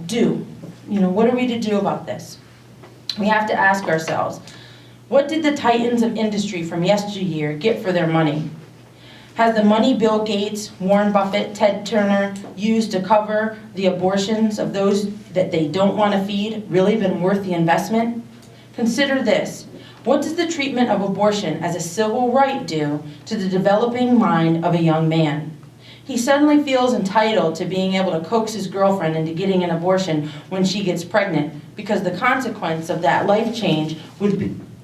do? What are we to do about this? We have to ask ourselves, what did the titans of industry from yesteryear get for their money? Has the money Bill Gates, Warren Buffett, Ted Turner used to cover the abortions of those that they don't want to feed really been worth the investment? Consider this. What does the treatment of abortion as a civil right do to the developing mind of a young man? He suddenly feels entitled to being able to coax his girlfriend into getting an abortion when she gets pregnant, because the consequence of that life change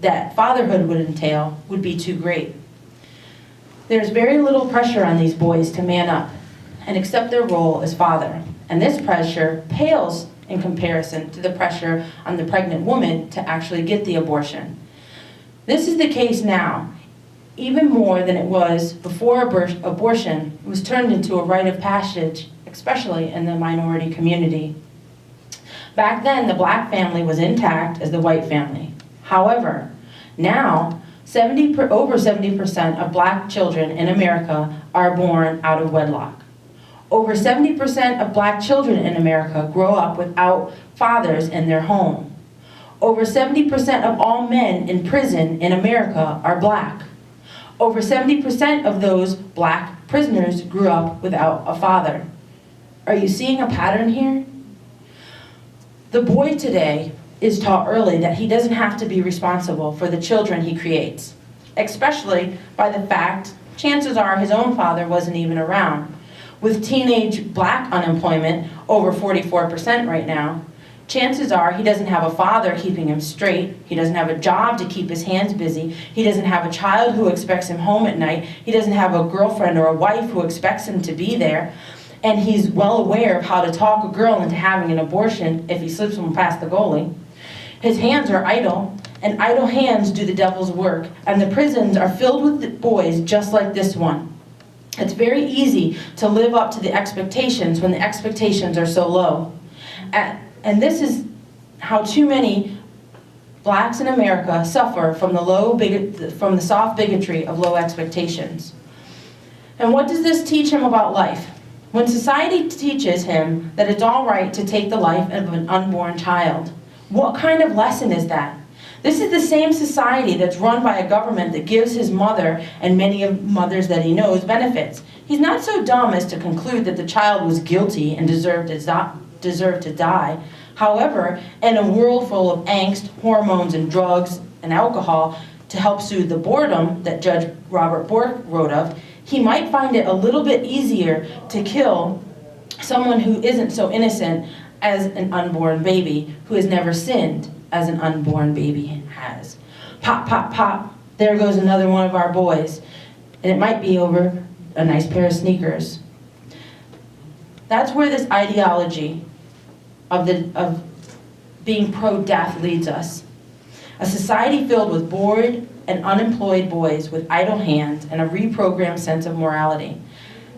that fatherhood would entail would be too great. There's very little pressure on these boys to man up and accept their role as father, and this pressure pales in comparison to the pressure on the pregnant woman to actually get the abortion. This is the case now, even more than it was before abortion was turned into a rite of passage, especially in the minority community. Back then, the black family was intact as the white family. However, now, over 70% of black children in America are born out of wedlock. Over 70% of black children in America grow up without fathers in their home. Over 70% of all men in prison in America are black. Over 70% of those black prisoners grew up without a father. Are you seeing a pattern here? The boy today is taught early that he doesn't have to be responsible for the children he creates, especially by the fact chances are his own father wasn't even around. With teenage black unemployment over 44% right now, chances are he doesn't have a father keeping him straight. He doesn't have a job to keep his hands busy. He doesn't have a child who expects him home at night. He doesn't have a girlfriend or a wife who expects him to be there. And he's well aware of how to talk a girl into having an abortion if he slips one past the goalie. His hands are idle, and idle hands do the devil's work. And the prisons are filled with boys just like this one. It's very easy to live up to the expectations when the expectations are so low. And this is how too many blacks in America suffer from the soft bigotry of low expectations. And what does this teach him about life? When society teaches him that it's all right to take the life of an unborn child, what kind of lesson is that? This is the same society that's run by a government that gives his mother and many of mothers that he knows benefits. He's not so dumb as to conclude that the child was guilty and deserved to die. However, in a world full of angst, hormones, and drugs and alcohol to help soothe the boredom that Judge Robert Bork wrote of, he might find it a little bit easier to kill someone who isn't so innocent as an unborn baby, who has never sinned as an unborn baby has. Pop, pop, pop, there goes another one of our boys. And it might be over a nice pair of sneakers. That's where this ideology of being pro-death leads us. A society filled with bored and unemployed boys with idle hands and a reprogrammed sense of morality.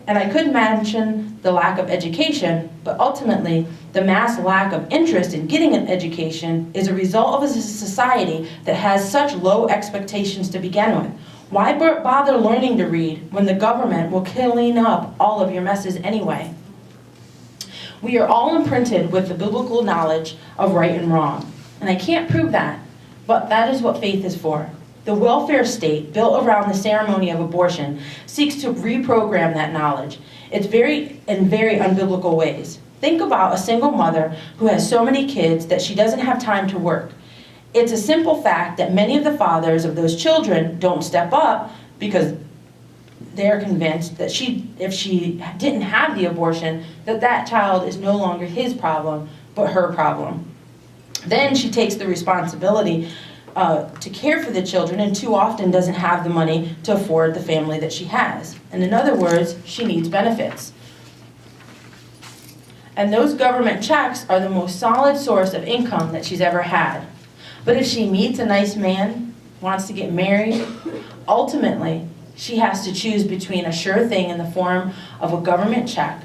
And I could mention the lack of education, but ultimately the mass lack of interest in getting an education is a result of a society that has such low expectations to begin with. Why bother learning to read when the government will clean up all of your messes anyway? We are all imprinted with the biblical knowledge of right and wrong. And I can't prove that, but that is what faith is for. The welfare state, built around the ceremony of abortion, seeks to reprogram that knowledge. It's in very unbiblical ways. Think about a single mother who has so many kids that she doesn't have time to work. It's a simple fact that many of the fathers of those children don't step up because they're convinced that if she didn't have the abortion, that child is no longer his problem, but her problem. Then she takes the responsibility to care for the children, and too often doesn't have the money to afford the family that she has. And in other words, she needs benefits. And those government checks are the most solid source of income that she's ever had. But if she meets a nice man, wants to get married, ultimately, she has to choose between a sure thing in the form of a government check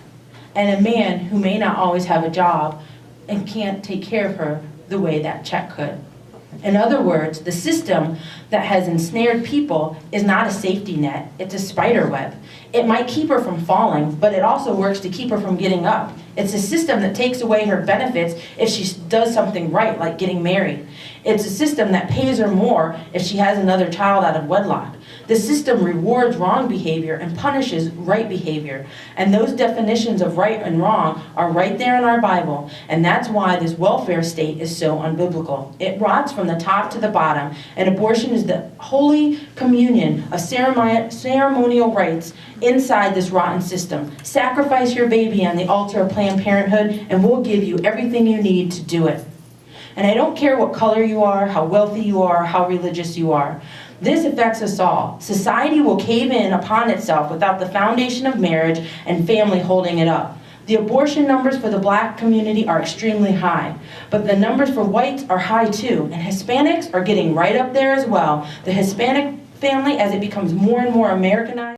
and a man who may not always have a job and can't take care of her the way that check could. In other words, the system that has ensnared people is not a safety net, it's a spider web. It might keep her from falling, but it also works to keep her from getting up. It's a system that takes away her benefits if she does something right, like getting married. It's a system that pays her more if she has another child out of wedlock. The system rewards wrong behavior and punishes right behavior. And those definitions of right and wrong are right there in our Bible. And that's why this welfare state is so unbiblical. It rots from the top to the bottom, and abortion is the holy communion of ceremonial rites inside this rotten system. Sacrifice your baby on the altar of Planned Parenthood, and we'll give you everything you need to do it. And I don't care what color you are, how wealthy you are, how religious you are. This affects us all. Society will cave in upon itself without the foundation of marriage and family holding it up. The abortion numbers for the black community are extremely high, but the numbers for whites are high too, and Hispanics are getting right up there as well. The Hispanic family, as it becomes more and more Americanized,